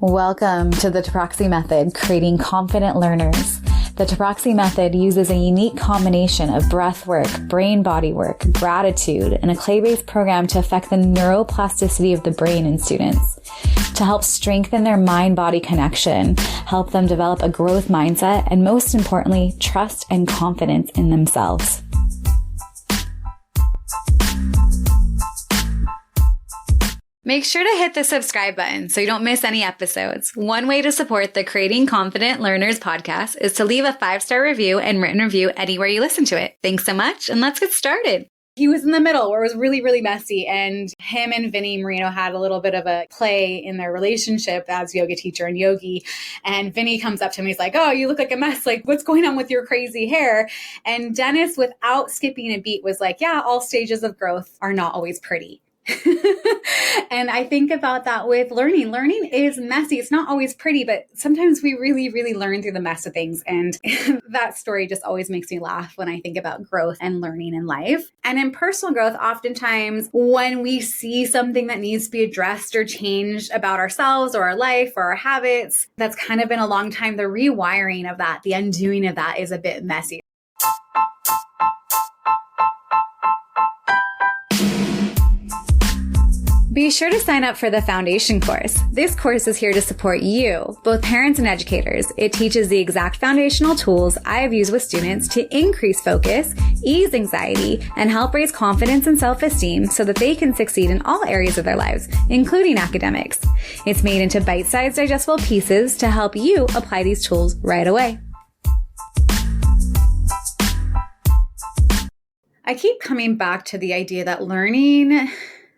Welcome to the Taproxy Method, creating confident learners. The Taproxy Method uses a unique combination of breath work, brain-body work, gratitude, and a clay-based program to affect the neuroplasticity of the brain in students, to help strengthen their mind-body connection, help them develop a growth mindset, and most importantly, trust and confidence in themselves. Make sure to hit the subscribe button so you don't miss any episodes. One way to support the Creating Confident Learners podcast is to leave a 5-star review and written review anywhere you listen to it. Thanks so much, and let's get started. He was in the middle where it was really, really messy, and him and Vinny Marino had a little bit of a play in their relationship as yoga teacher and yogi. And Vinny comes up to him, he's like, "Oh, you look like a mess. Like, what's going on with your crazy hair?" And Dennis, without skipping a beat, was like, "Yeah, all stages of growth are not always pretty." And I think about that with learning. Learning is messy. It's not always pretty, but sometimes we really, really learn through the mess of things. And that story just always makes me laugh when I think about growth and learning in life. And in personal growth, oftentimes when we see something that needs to be addressed or changed about ourselves or our life or our habits, that's kind of been a long time. The rewiring of that, the undoing of that is a bit messy. Be sure to sign up for the Foundation course. This course is here to support you, both parents and educators. It teaches the exact foundational tools I have used with students to increase focus, ease anxiety, and help raise confidence and self-esteem so that they can succeed in all areas of their lives, including academics. It's made into bite-sized digestible pieces to help you apply these tools right away. I keep coming back to the idea that learning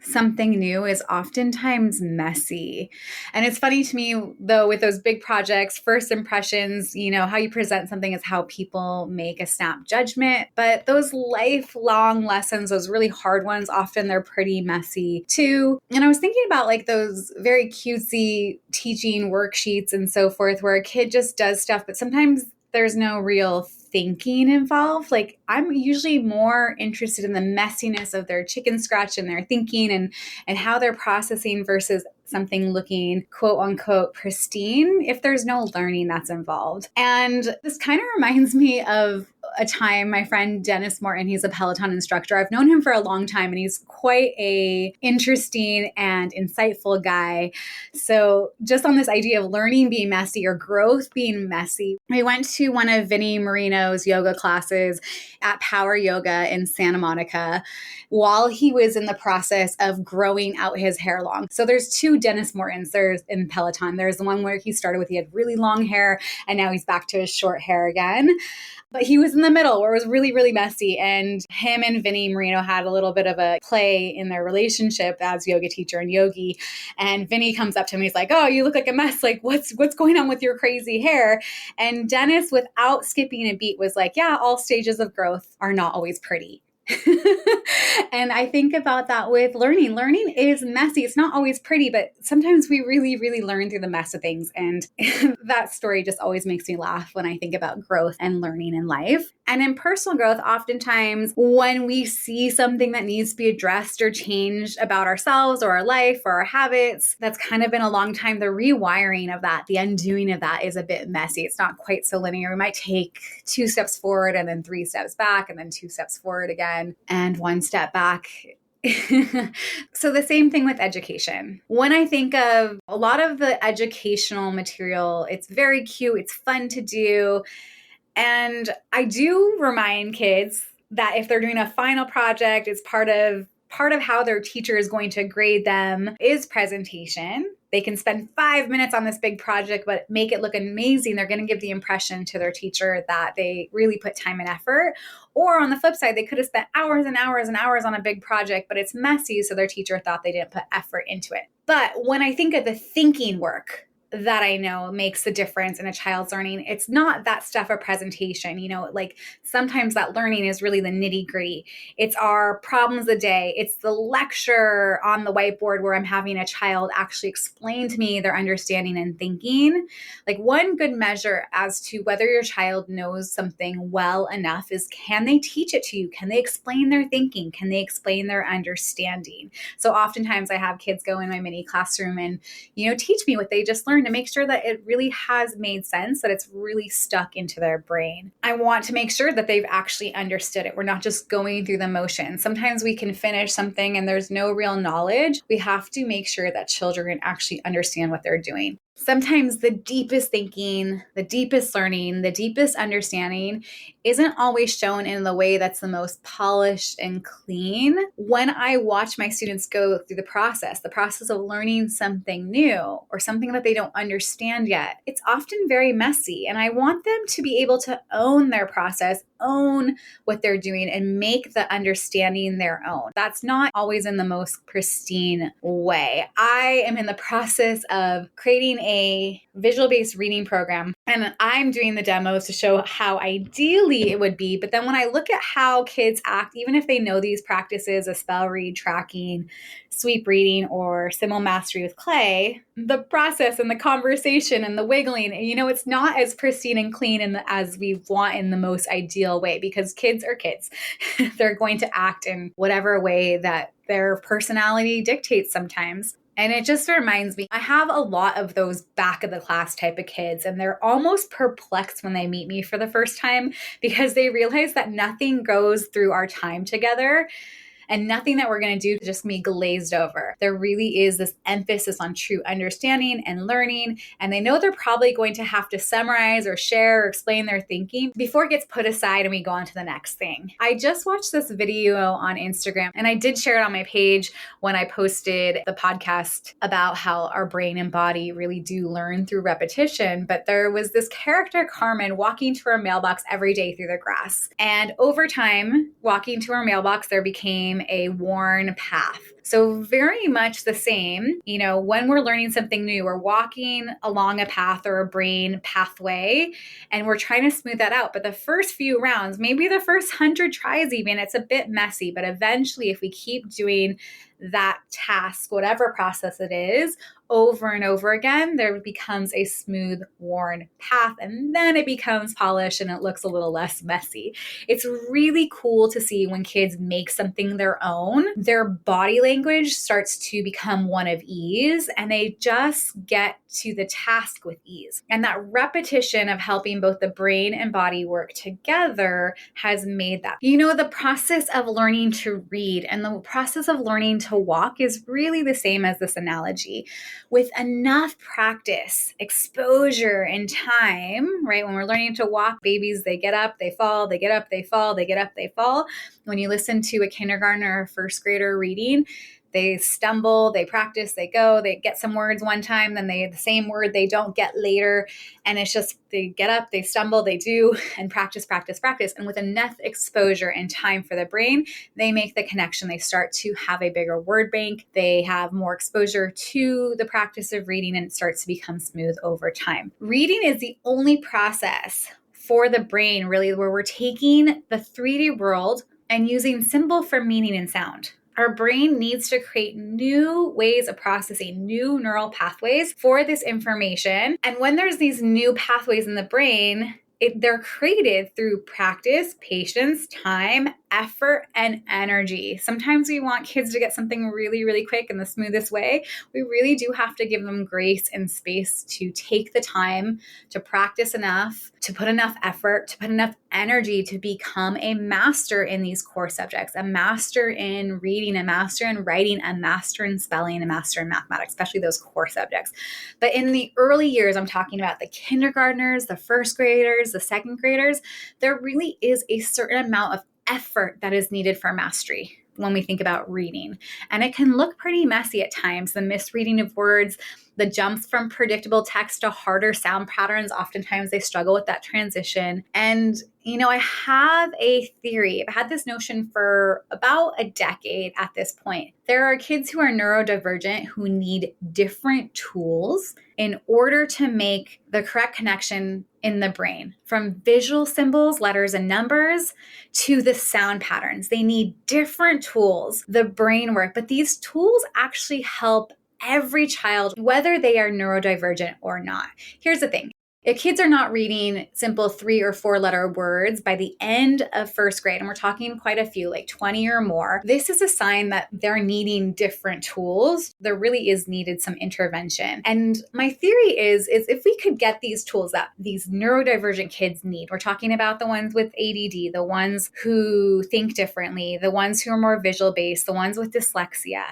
something new is oftentimes messy. And it's funny to me, though, with those big projects, first impressions, how you present something is how people make a snap judgment. But those lifelong lessons, those really hard ones, often they're pretty messy too. And I was thinking about like those very cutesy teaching worksheets and so forth, where a kid just does stuff, but sometimes there's no real thinking involved. Like, I'm usually more interested in the messiness of their chicken scratch and their thinking and how they're processing versus something looking quote unquote pristine if there's no learning that's involved. And this kind of reminds me of a time my friend Dennis Morton, he's a Peloton instructor. I've known him for a long time and he's quite a interesting and insightful guy. So just on this idea of learning being messy or growth being messy, we went to one of Vinny Marino's yoga classes at Power Yoga in Santa Monica while he was in the process of growing out his hair long. So there's two Dennis Mortons. There's in Peloton. There's the one where he started with, he had really long hair and now he's back to his short hair again. But he was in the middle where it was really, really messy. And him and Vinny Marino had a little bit of a play in their relationship as yoga teacher and yogi. And Vinny comes up to him, he's like, "Oh, you look like a mess. Like, what's going on with your crazy hair?" And Dennis, without skipping a beat, was like, "Yeah, all stages of growth are not always pretty." And I think about that with learning. Learning is messy. It's not always pretty, but sometimes we really, really learn through the mess of things. And that story just always makes me laugh when I think about growth and learning in life. And in personal growth, oftentimes when we see something that needs to be addressed or changed about ourselves or our life or our habits, that's kind of been a long time. The rewiring of that, the undoing of that is a bit messy. It's not quite so linear. We might take 2 steps forward and then 3 steps back and then 2 steps forward again and 1 step back. So the same thing with education. When I think of a lot of the educational material, it's very cute, it's fun to do. And I do remind kids that if they're doing a final project, it's part of how their teacher is going to grade them is presentation. They can spend 5 minutes on this big project, but make it look amazing. They're going to give the impression to their teacher that they really put time and effort. Or on the flip side, they could have spent hours and hours and hours on a big project, but it's messy, so their teacher thought they didn't put effort into it. But when I think of the thinking work that I know makes the difference in a child's learning, it's not that stuff of presentation. Like sometimes that learning is really the nitty-gritty. It's our problems of the day. It's the lecture on the whiteboard where I'm having a child actually explain to me their understanding and thinking. Like one good measure as to whether your child knows something well enough is, can they teach it to you? Can they explain their thinking? Can they explain their understanding? So oftentimes I have kids go in my mini classroom and, teach me what they just learned to make sure that it really has made sense, that it's really stuck into their brain. I want to make sure that they've actually understood it. We're not just going through the motions. Sometimes we can finish something and there's no real knowledge. We have to make sure that children actually understand what they're doing. Sometimes the deepest thinking, the deepest learning, the deepest understanding isn't always shown in the way that's the most polished and clean. When I watch my students go through the process of learning something new or something that they don't understand yet, it's often very messy. And I want them to be able to own their process, own what they're doing, and make the understanding their own. That's not always in the most pristine way. I am in the process of creating a visual-based reading program, and I'm doing the demos to show how ideally it would be. But then when I look at how kids act, even if they know these practices of spell read, tracking, sweep reading, or symbol mastery with clay, the process and the conversation and the wiggling, it's not as pristine and clean as we want in the most ideal way, because kids are kids. They're going to act in whatever way that their personality dictates sometimes. And it just reminds me, I have a lot of those back of the class type of kids, and they're almost perplexed when they meet me for the first time, because they realize that nothing goes through our time together and nothing that we're going to do is just be glazed over. There really is this emphasis on true understanding and learning, and they know they're probably going to have to summarize or share or explain their thinking before it gets put aside and we go on to the next thing. I just watched this video on Instagram, and I did share it on my page when I posted the podcast about how our brain and body really do learn through repetition. But there was this character, Carmen, walking to her mailbox every day through the grass. And over time, walking to her mailbox, there became a worn path. So very much the same, when we're learning something new, we're walking along a path or a brain pathway, and we're trying to smooth that out. But the first few rounds, maybe the first 100 tries even, it's a bit messy. But eventually, if we keep doing that task, whatever process it is, over and over again, there becomes a smooth, worn path, and then it becomes polished and it looks a little less messy. It's really cool to see when kids make something their own, their body language starts to become one of ease, and they just get to the task with ease. And that repetition of helping both the brain and body work together has made that. The process of learning to read and the process of learning to walk is really the same as this analogy. With enough practice, exposure, and time, right? When we're learning to walk, babies, they get up, they fall, they get up, they fall, they get up, they fall. When you listen to a kindergartner or first grader reading, they stumble, they practice, they go, they get some words one time, then the same word they don't get later. And it's just, they get up, they stumble, they do, and practice, practice, practice. And with enough exposure and time for the brain, they make the connection. They start to have a bigger word bank. They have more exposure to the practice of reading, and it starts to become smooth over time. Reading is the only process for the brain, really, where we're taking the 3D world and using symbol for meaning and sound. Our brain needs to create new ways of processing, new neural pathways for this information. And when there's these new pathways in the brain, they're created through practice, patience, time, effort, and energy. Sometimes we want kids to get something really, really quick in the smoothest way. We really do have to give them grace and space to take the time to practice enough, to put enough effort, to put enough energy to become a master in these core subjects, a master in reading, a master in writing, a master in spelling, a master in mathematics, especially those core subjects. But in the early years, I'm talking about the kindergartners, the first graders, the second graders, there really is a certain amount of effort that is needed for mastery when we think about reading. And it can look pretty messy at times. The misreading of words, the jumps from predictable text to harder sound patterns, oftentimes they struggle with that transition. And, I have a theory. I've had this notion for about a decade at this point. There are kids who are neurodivergent who need different tools in order to make the correct connection in the brain, from visual symbols, letters, and numbers to the sound patterns. They need different tools, the brain work, but these tools actually help every child, whether they are neurodivergent or not. Here's the thing. If kids are not reading simple 3 or 4 letter words by the end of first grade, and we're talking quite a few, like 20 or more, this is a sign that they're needing different tools. There really is needed some intervention. And my theory is if we could get these tools that these neurodivergent kids need, we're talking about the ones with ADD, the ones who think differently, the ones who are more visual based, the ones with dyslexia,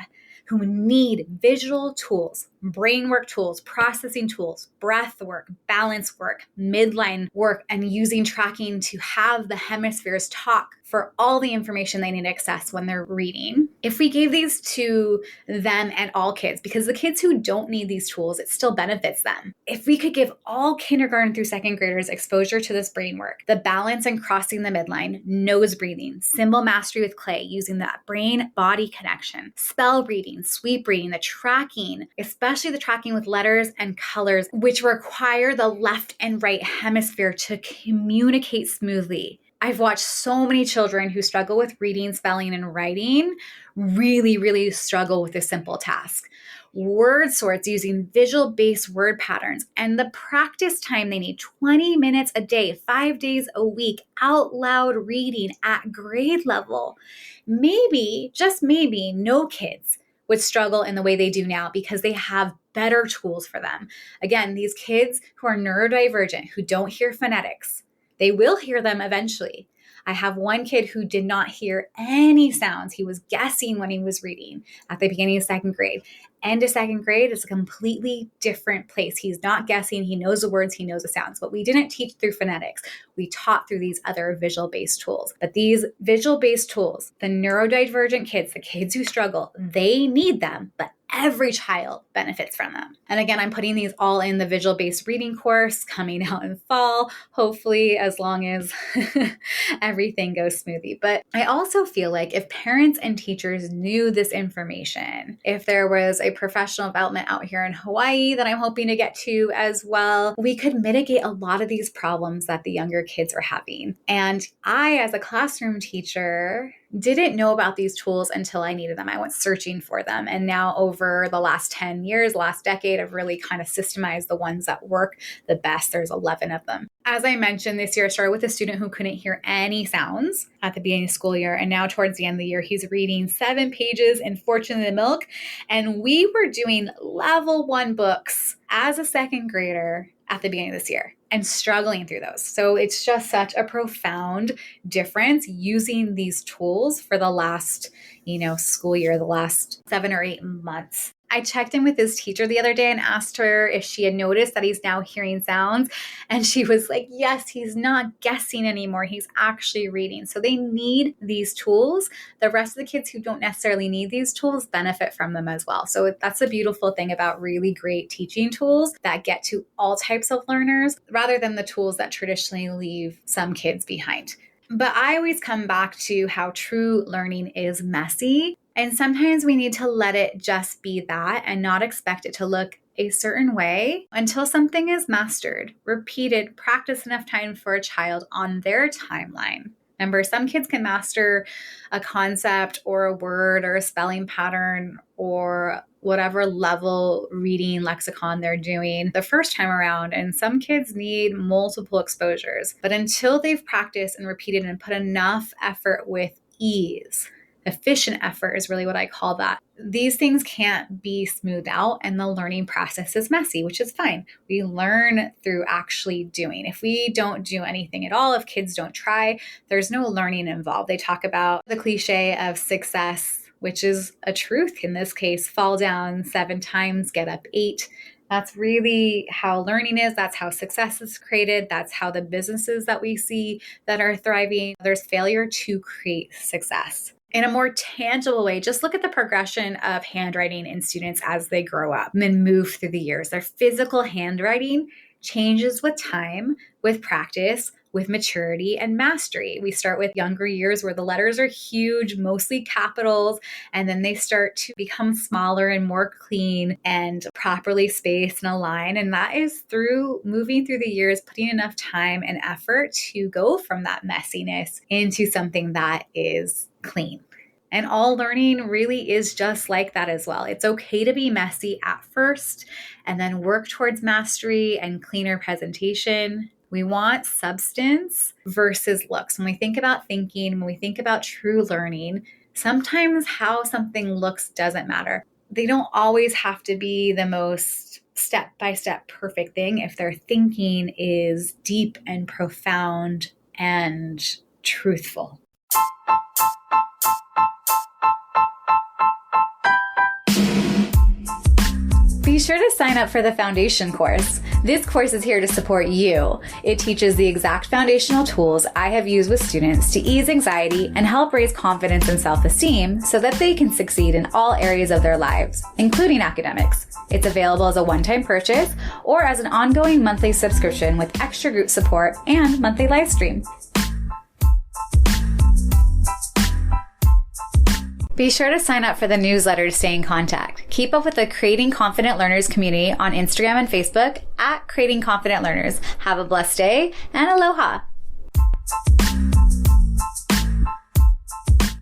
who need visual tools, brain work tools, processing tools, breath work, balance work, midline work, and using tracking to have the hemispheres talk for all the information they need to access when they're reading. If we gave these to them and all kids, because the kids who don't need these tools, it still benefits them. If we could give all kindergarten through second graders exposure to this brain work, the balance and crossing the midline, nose breathing, symbol mastery with clay, using that brain-body connection, spell reading, sweep reading, the tracking, especially the tracking with letters and colors, which require the left and right hemisphere to communicate smoothly. I've watched so many children who struggle with reading, spelling, and writing really struggle with this simple task. Word sorts using visual-based word patterns, and the practice time they need, 20 minutes a day, 5 days a week, out loud reading at grade level. Maybe, just maybe, no kids would struggle in the way they do now because they have better tools for them. Again, these kids who are neurodivergent, who don't hear phonetics, they will hear them eventually. I have one kid who did not hear any sounds. He was guessing when he was reading at the beginning of second grade. End of second grade is a completely different place. He's not guessing. He knows the words. He knows the sounds. But we didn't teach through phonetics. We taught through these other visual-based tools. But these visual-based tools, the neurodivergent kids, the kids who struggle, they need them, but every child benefits from them. And again, I'm putting these all in the visual-based reading course coming out in fall, hopefully, as long as everything goes smoothly. But I also feel like if parents and teachers knew this information, if there was a professional development out here in Hawaii that I'm hoping to get to as well, we could mitigate a lot of these problems that the younger kids are having. And I, as a classroom teacher, didn't know about these tools until I needed them. I went searching for them. And now over the last 10 years, last decade, I've really kind of systemized the ones that work the best. There's 11 of them. As I mentioned, this year I started with a student who couldn't hear any sounds at the beginning of the school year. And now towards the end of the year, he's reading 7 pages in Fortune in the Milk. And we were doing level 1 books as a second grader at the beginning of this year and struggling through those. So it's just such a profound difference using these tools for the last, school year, the last 7 or 8 months. I checked in with his teacher the other day and asked her if she had noticed that he's now hearing sounds. And she was like, yes, he's not guessing anymore. He's actually reading. So they need these tools. The rest of the kids who don't necessarily need these tools benefit from them as well. So that's the beautiful thing about really great teaching tools that get to all types of learners rather than the tools that traditionally leave some kids behind. But I always come back to how true learning is messy. And sometimes we need to let it just be that and not expect it to look a certain way until something is mastered, repeated, practiced enough time for a child on their timeline. Remember, some kids can master a concept or a word or a spelling pattern or whatever level reading lexicon they're doing the first time around. And some kids need multiple exposures. But until they've practiced and repeated and put enough effort with ease, efficient effort is really what I call that. These things can't be smoothed out and the learning process is messy, which is fine. We learn through actually doing. If we don't do anything at all, if kids don't try, there's no learning involved. They talk about the cliche of success, which is a truth in this case, fall down 7 times, get up 8. That's really how learning is. That's how success is created. That's how the businesses that we see that are thriving, there's failure to create success. In a more tangible way, just look at the progression of handwriting in students as they grow up and move through the years. Their physical handwriting changes with time, with practice, with maturity and mastery. We start with younger years where the letters are huge, mostly capitals, and then they start to become smaller and more clean and properly spaced and aligned. And that is through moving through the years, putting enough time and effort to go from that messiness into something that is clean. And all learning really is just like that as well. It's okay to be messy at first and then work towards mastery and cleaner presentation. We want substance versus looks. When we think about thinking, when we think about true learning, sometimes how something looks doesn't matter. They don't always have to be the most step-by-step perfect thing if their thinking is deep and profound and truthful. Be sure to sign up for the foundation course. This course is here to support you. It teaches the exact foundational tools I have used with students to ease anxiety and help raise confidence and self-esteem so that they can succeed in all areas of their lives, including academics. It's available as a one-time purchase or as an ongoing monthly subscription with extra group support and monthly live stream. Be sure to sign up for the newsletter to stay in contact. Keep up with the Creating Confident Learners community on Instagram and Facebook at Creating Confident Learners. Have a blessed day and aloha.